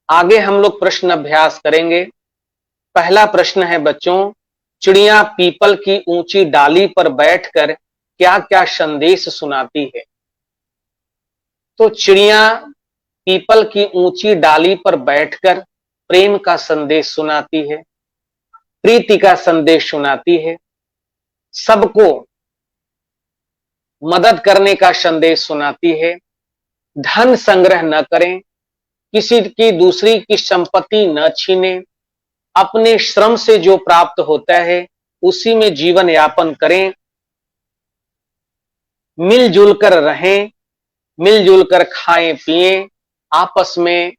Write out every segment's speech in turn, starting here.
आगे हम लोग प्रश्न अभ्यास करेंगे। पहला प्रश्न है बच्चों, चिड़िया पीपल की ऊंची डाली पर बैठकर क्या क्या संदेश सुनाती है। तो चिड़िया पीपल की ऊंची डाली पर बैठकर प्रेम का संदेश सुनाती है, प्रीति का संदेश सुनाती है, सबको मदद करने का संदेश सुनाती है, धन संग्रह न करें, किसी की दूसरी की संपत्ति न छीने, अपने श्रम से जो प्राप्त होता है उसी में जीवन यापन करें, मिलजुल कर रहें, मिलजुल कर खाएं पिएं, आपस में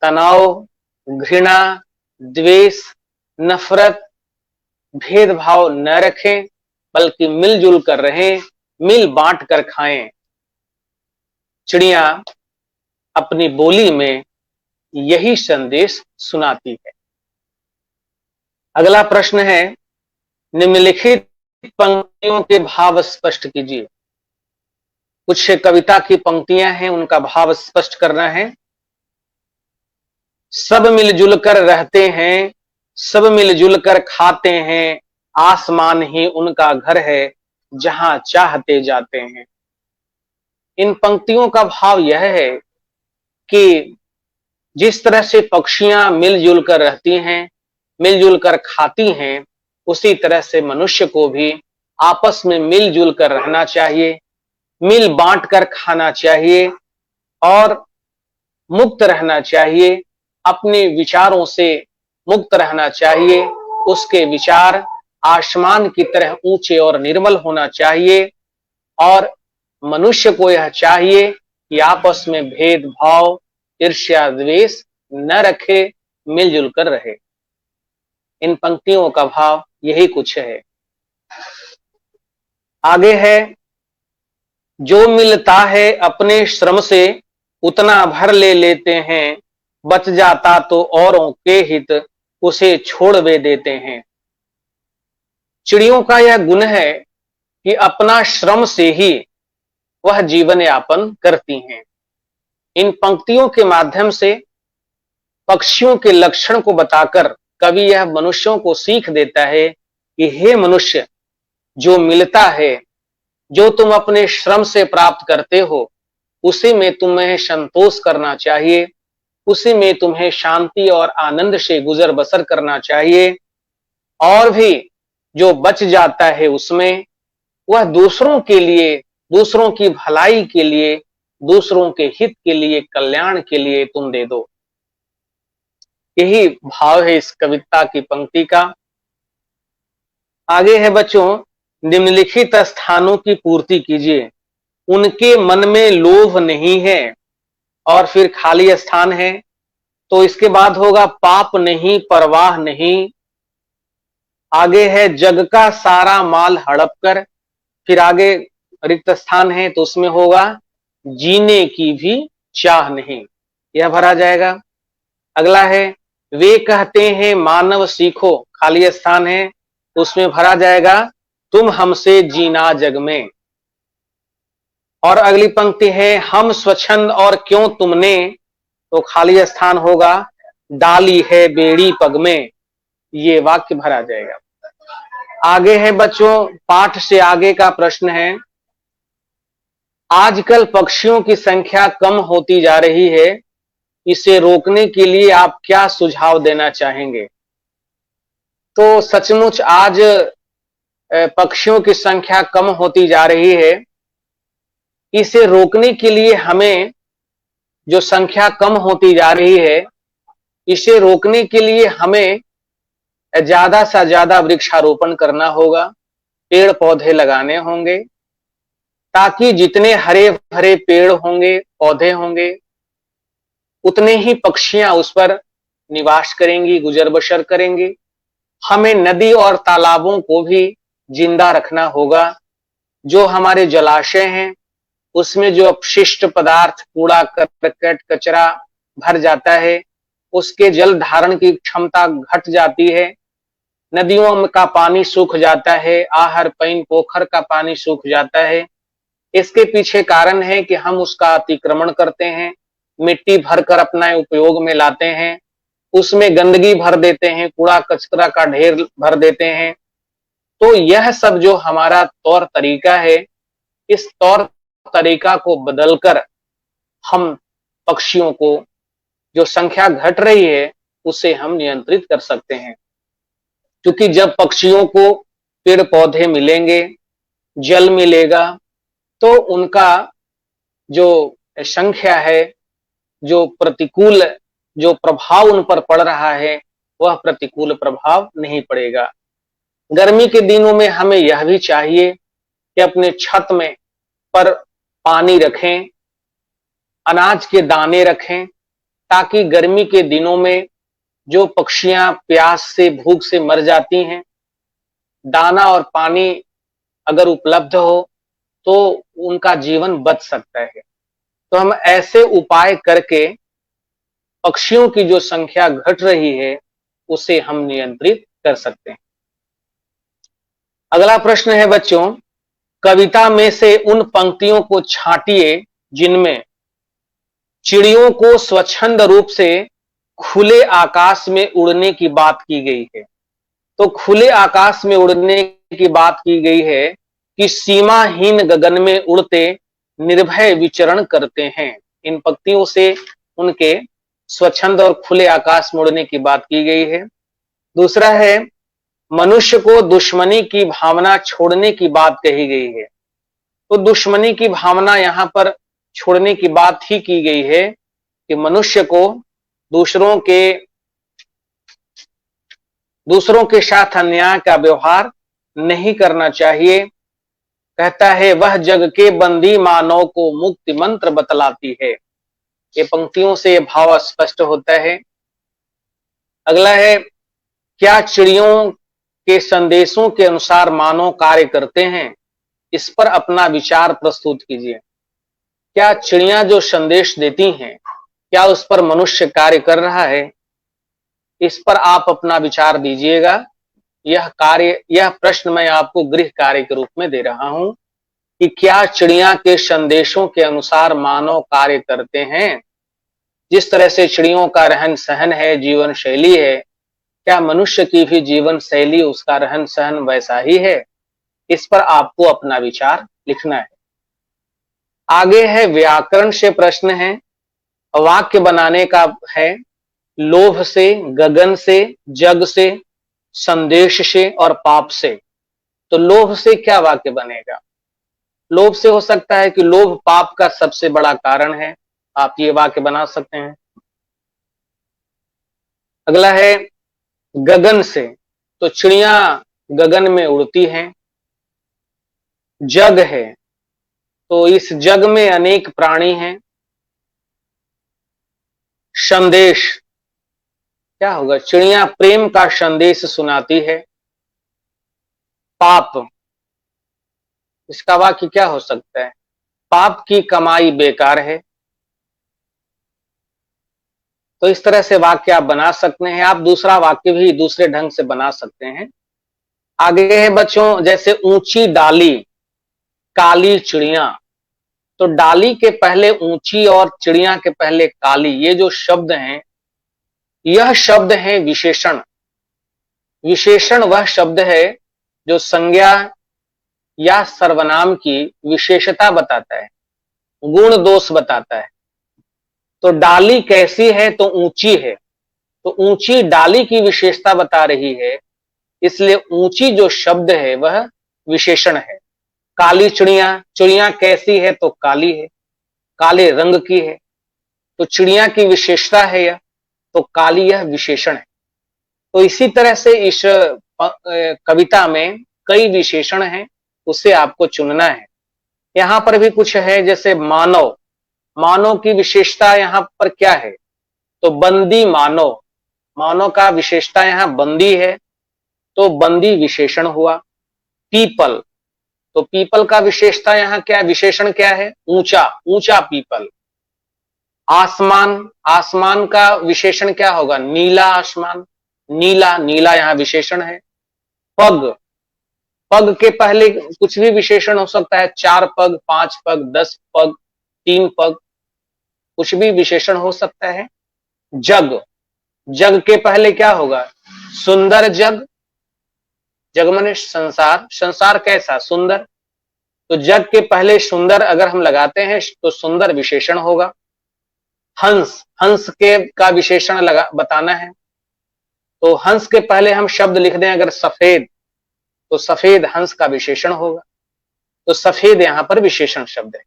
तनाव, घृणा, द्वेष, नफरत, भेदभाव न रखें, बल्कि मिलजुल कर रहें, मिल बांट कर खाएं। चिड़िया अपनी बोली में यही संदेश सुनाती है। अगला प्रश्न है, निम्नलिखित पंक्तियों के भाव स्पष्ट कीजिए। कुछ कविता की पंक्तियां हैं, उनका भाव स्पष्ट करना है। सब मिलजुल कर रहते हैं, सब मिलजुल कर खाते हैं, आसमान ही उनका घर है, जहां चाहते जाते हैं। इन पंक्तियों का भाव यह है कि जिस तरह से पक्षियां मिलजुल कर रहती हैं, मिलजुल कर खाती हैं, उसी तरह से मनुष्य को भी आपस में मिलजुल कर रहना चाहिए, मिल बांट कर खाना चाहिए और मुक्त रहना चाहिए, अपने विचारों से मुक्त रहना चाहिए। उसके विचार आसमान की तरह ऊंचे और निर्मल होना चाहिए और मनुष्य को यह चाहिए कि आपस में भेदभाव, ईर्ष्या, द्वेष न रखे, मिलजुल कर रहे। इन पंक्तियों का भाव यही कुछ है। आगे है, जो मिलता है अपने श्रम से उतना भर ले लेते हैं, बच जाता तो औरों के हित उसे छोड़ वे देते हैं। चिड़ियों का यह गुण है कि अपना श्रम से ही वह जीवन यापन करती हैं। इन पंक्तियों के माध्यम से पक्षियों के लक्षण को बताकर कवि यह मनुष्यों को सीख देता है कि हे मनुष्य, जो मिलता है, जो तुम अपने श्रम से प्राप्त करते हो, उसी में तुम्हें संतोष करना चाहिए, उसी में तुम्हें शांति और आनंद से गुजर बसर करना चाहिए। और भी जो बच जाता है उसमें वह दूसरों के लिए, दूसरों की भलाई के लिए, दूसरों के हित के लिए, कल्याण के लिए तुम दे दो। यही भाव है इस कविता की पंक्ति का। आगे है बच्चों, निम्नलिखित स्थानों की पूर्ति कीजिए। उनके मन में लोभ नहीं है, और फिर खाली स्थान है, तो इसके बाद होगा पाप नहीं, परवाह नहीं। आगे है जग का सारा माल हड़प कर, फिर आगे रिक्त स्थान है तो उसमें होगा जीने की भी चाह नहीं, यह भरा जाएगा। अगला है, वे कहते हैं मानव सीखो, खाली स्थान है तो उसमें भरा जाएगा तुम हमसे जीना जग में। और अगली पंक्ति है, हम स्वच्छंद और क्यों तुमने, तो खाली स्थान होगा डाली है बेड़ी पग में, ये वाक्य भरा जाएगा। आगे है बच्चों, पाठ से आगे का प्रश्न है, आजकल पक्षियों की संख्या कम होती जा रही है, इसे रोकने के लिए आप क्या सुझाव देना चाहेंगे। तो सचमुच आज पक्षियों की संख्या कम होती जा रही है, इसे रोकने के लिए हमें, जो संख्या कम होती जा रही है, इसे रोकने के लिए हमें ज्यादा से ज्यादा वृक्षारोपण करना होगा, पेड़ पौधे लगाने होंगे, ताकि जितने हरे भरे पेड़ होंगे, पौधे होंगे, उतने ही पक्षियां उस पर निवास करेंगी, गुजर बसर करेंगी। हमें नदी और तालाबों को भी जिंदा रखना होगा। जो हमारे जलाशय हैं उसमें जो अपशिष्ट पदार्थ, कूड़ा करकट, कचरा भर जाता है, उसके जल धारण की क्षमता घट जाती है, नदियों का पानी सूख जाता है, आहर पैन पोखर का पानी सूख जाता है। इसके पीछे कारण है कि हम उसका अतिक्रमण करते हैं, मिट्टी भरकर अपना उपयोग में लाते हैं, उसमें गंदगी भर देते हैं, कूड़ा कचरा का ढेर भर देते हैं। तो यह सब जो हमारा तौर तरीका है, इस तौर तरीका को बदलकर हम पक्षियों को जो संख्या घट रही है उसे हम नियंत्रित कर सकते हैं। क्योंकि जब पक्षियों को पेड़ पौधे मिलेंगे, जल मिलेगा, तो उनका जो संख्या है, जो प्रतिकूल जो प्रभाव उन पर पड़ रहा है, वह प्रतिकूल प्रभाव नहीं पड़ेगा। गर्मी के दिनों में हमें यह भी चाहिए कि अपने छत में पर पानी रखें, अनाज के दाने रखें, ताकि गर्मी के दिनों में जो पक्षियां प्यास से भूख से मर जाती हैं, दाना और पानी अगर उपलब्ध हो तो उनका जीवन बच सकता है। तो हम ऐसे उपाय करके पक्षियों की जो संख्या घट रही है उसे हम नियंत्रित कर सकते हैं। अगला प्रश्न है बच्चों, कविता में से उन पंक्तियों को छांटिए जिनमें चिड़ियों को स्वच्छंद रूप से खुले आकाश में उड़ने की बात की गई है। तो खुले आकाश में उड़ने की बात की गई है कि सीमाहीन गगन में उड़ते निर्भय विचरण करते हैं। इन पंक्तियों से उनके स्वच्छंद और खुले आकाश में उड़ने की बात की गई है। दूसरा है, मनुष्य को दुश्मनी की भावना छोड़ने की बात कही गई है। तो दुश्मनी की भावना यहां पर छोड़ने की बात ही की गई है कि मनुष्य को दूसरों के साथ अन्याय का व्यवहार नहीं करना चाहिए। कहता है, वह जग के बंदी मानव को मुक्ति मंत्र बतलाती है। ये पंक्तियों से भाव स्पष्ट होता है। अगला है, क्या चिड़ियों के संदेशों के अनुसार मानव कार्य करते हैं? इस पर अपना विचार प्रस्तुत कीजिए। क्या चिड़ियां जो संदेश देती हैं, क्या उस पर मनुष्य कार्य कर रहा है? इस पर आप अपना विचार दीजिएगा। यह प्रश्न मैं आपको गृह कार्य के रूप में दे रहा हूं कि क्या चिड़िया के संदेशों के अनुसार मानव कार्य करते हैं? जिस तरह से चिड़ियों का रहन सहन है, जीवन शैली है, क्या मनुष्य की भी जीवन शैली, उसका रहन सहन वैसा ही है? इस पर आपको अपना विचार लिखना है। आगे है व्याकरण से प्रश्न है, वाक्य बनाने का है। लोभ से, गगन से, जग से, संदेश से और पाप से। तो लोभ से क्या वाक्य बनेगा? लोभ से हो सकता है कि लोभ पाप का सबसे बड़ा कारण है। आप ये वाक्य बना सकते हैं। अगला है गगन से, तो चिड़िया गगन में उड़ती हैं। जग है, तो इस जग में अनेक प्राणी हैं। संदेश क्या होगा? चिड़िया प्रेम का संदेश सुनाती है। पाप, इसका वाक्य क्या हो सकता है? पाप की कमाई बेकार है। तो इस तरह से वाक्य आप बना सकते हैं। आप दूसरा वाक्य भी दूसरे ढंग से बना सकते हैं। आगे है बच्चों, जैसे ऊंची डाली, काली चिड़िया। तो डाली के पहले ऊंची और चिड़िया के पहले काली, ये जो शब्द हैं, यह शब्द है विशेषण। विशेषण वह शब्द है जो संज्ञा या सर्वनाम की विशेषता बताता है, गुण दोष बताता है। तो डाली कैसी है? तो ऊंची है। तो ऊंची डाली की विशेषता बता रही है, इसलिए ऊंची जो शब्द है वह विशेषण है। काली चिड़िया, चिड़िया कैसी है? तो काली है, काले रंग की है। तो चिड़िया की विशेषता है यह, तो काली यह विशेषण है। तो इसी तरह से इस कविता में कई विशेषण हैं, उसे आपको चुनना है। यहां पर भी कुछ है, जैसे मानव, मानव की विशेषता यहां पर क्या है? तो बंदी मानव, मानव का विशेषता यहां बंदी है, तो बंदी विशेषण हुआ। पीपल, तो पीपल का विशेषता यहां क्या, विशेषण क्या है? ऊंचा, ऊंचा पीपल। आसमान, आसमान का विशेषण क्या होगा? नीला आसमान, नीला, नीला यहां विशेषण है। पग, पग के पहले कुछ भी विशेषण हो सकता है, 4 पग, 5 पग, 10 पग, 3 पग। कुछ भी विशेषण हो सकता है। जग, जग के पहले क्या होगा? सुंदर जग, जग माने संसार, संसार कैसा? सुंदर। तो जग के पहले सुंदर अगर हम लगाते हैं तो सुंदर विशेषण होगा। हंस, हंस के का विशेषण लगा बताना है तो हंस के पहले हम शब्द लिख दें अगर सफेद, तो सफेद हंस का विशेषण होगा। तो सफेद यहां पर विशेषण शब्द है।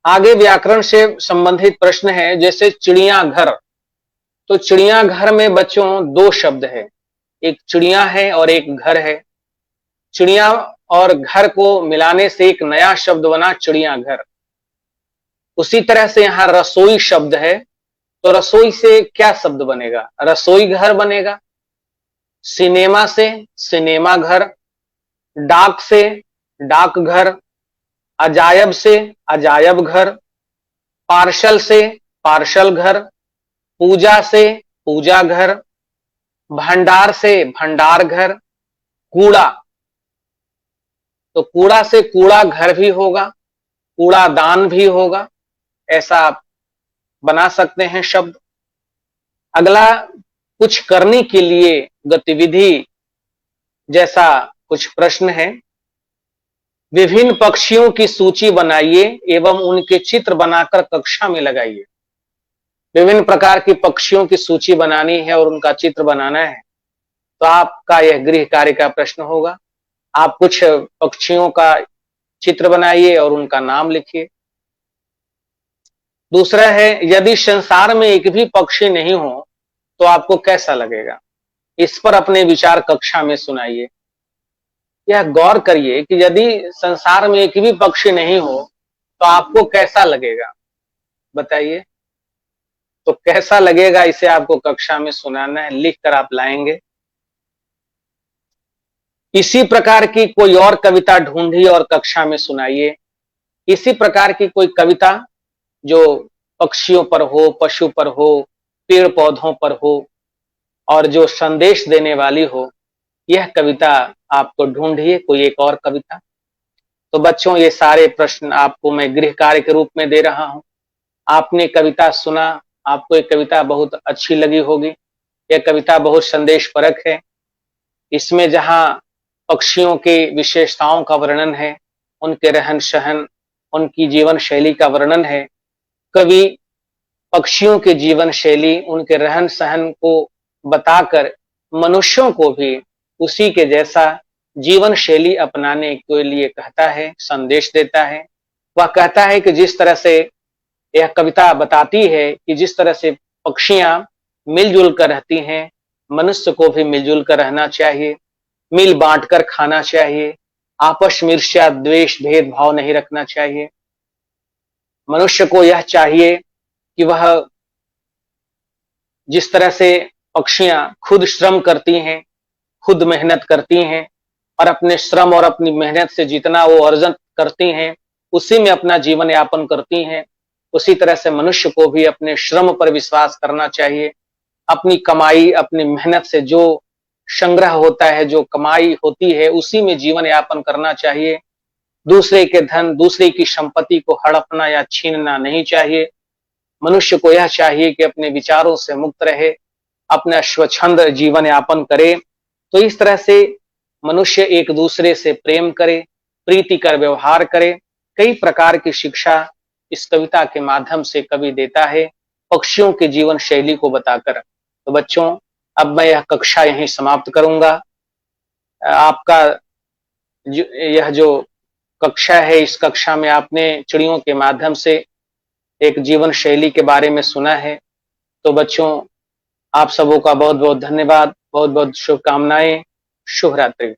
आगे व्याकरण से संबंधित प्रश्न है, जैसे चिड़ियाघर। तो चिड़ियाघर में बच्चों दो शब्द है, एक चिड़िया है और एक घर है। चिड़िया और घर को मिलाने से एक नया शब्द बना चिड़ियाघर। उसी तरह से यहां रसोई शब्द है, तो रसोई से क्या शब्द बनेगा? रसोई घर बनेगा। सिनेमा से सिनेमा घर, डाक से डाक घर, अजायब से अजायब घर, पार्सल से पार्सल घर, पूजा से पूजा घर, भंडार से भंडार घर, कूड़ा, तो कूड़ा से कूड़ा घर भी होगा, कूड़ादान भी होगा। ऐसा आप बना सकते हैं शब्द। अगला कुछ करने के लिए गतिविधि जैसा कुछ प्रश्न है। विभिन्न पक्षियों की सूची बनाइए एवं उनके चित्र बनाकर कक्षा में लगाइए। विभिन्न प्रकार की पक्षियों की सूची बनानी है और उनका चित्र बनाना है, तो आपका यह गृह कार्य का प्रश्न होगा। आप कुछ पक्षियों का चित्र बनाइए और उनका नाम लिखिए। दूसरा है, यदि संसार में एक भी पक्षी नहीं हो तो आपको कैसा लगेगा? इस पर अपने विचार कक्षा में सुनाइए। यह गौर करिए कि यदि संसार में एक भी पक्षी नहीं हो तो आपको कैसा लगेगा? बताइए। तो कैसा लगेगा इसे आपको कक्षा में सुनाना है, लिख कर आप लाएंगे। इसी प्रकार की कोई और कविता ढूंढिए और कक्षा में सुनाइए। इसी प्रकार की कोई कविता जो पक्षियों पर हो, पशु पर हो, पेड़ पौधों पर हो और जो संदेश देने वाली हो, यह कविता आपको ढूंढिए, कोई एक और कविता। तो बच्चों, ये सारे प्रश्न आपको मैं गृह कार्य के रूप में दे रहा हूं। आपने कविता सुना, आपको एक कविता बहुत अच्छी लगी होगी। यह कविता बहुत संदेश परक है। इसमें जहां पक्षियों के विशेषताओं का वर्णन है, उनके रहन सहन, उनकी जीवन शैली का वर्णन है। कवि पक्षियों के जीवन शैली, उनके रहन सहन को बताकर मनुष्यों को भी उसी के जैसा जीवन शैली अपनाने के लिए कहता है, संदेश देता है। वह कहता है कि जिस तरह से यह कविता बताती है कि जिस तरह से पक्षियां मिलजुल कर रहती हैं, मनुष्य को भी मिलजुल कर रहना चाहिए, मिल बांट कर खाना चाहिए, आपस में ईर्ष्या द्वेष भेदभाव नहीं रखना चाहिए। मनुष्य को यह चाहिए कि वह जिस तरह से पक्षियां खुद श्रम करती हैं, खुद मेहनत करती हैं और अपने श्रम और अपनी मेहनत से जितना वो अर्जन करती हैं, उसी में अपना जीवन यापन करती हैं, उसी तरह से मनुष्य को भी अपने श्रम पर विश्वास करना चाहिए। अपनी कमाई, अपनी मेहनत से जो संग्रह होता है, जो कमाई होती है, उसी में जीवन यापन करना चाहिए। दूसरे के धन, दूसरे की संपत्ति को हड़पना या छीनना नहीं चाहिए। मनुष्य को यह चाहिए कि अपने विचारों से मुक्त रहे, अपना स्वच्छंद जीवन यापन करे। तो इस तरह से मनुष्य एक दूसरे से प्रेम करे, प्रीतिकर व्यवहार करे। कई प्रकार की शिक्षा इस कविता के माध्यम से कवि देता है, पक्षियों के जीवन शैली को बताकर। तो बच्चों, अब मैं यह कक्षा यहीं समाप्त करूंगा। आपका यह जो कक्षा है, इस कक्षा में आपने चिड़ियों के माध्यम से एक जीवन शैली के बारे में सुना है। तो बच्चों, आप सबों का बहुत बहुत धन्यवाद, बहुत बहुत शुभकामनाएं। शुभ रात्रि।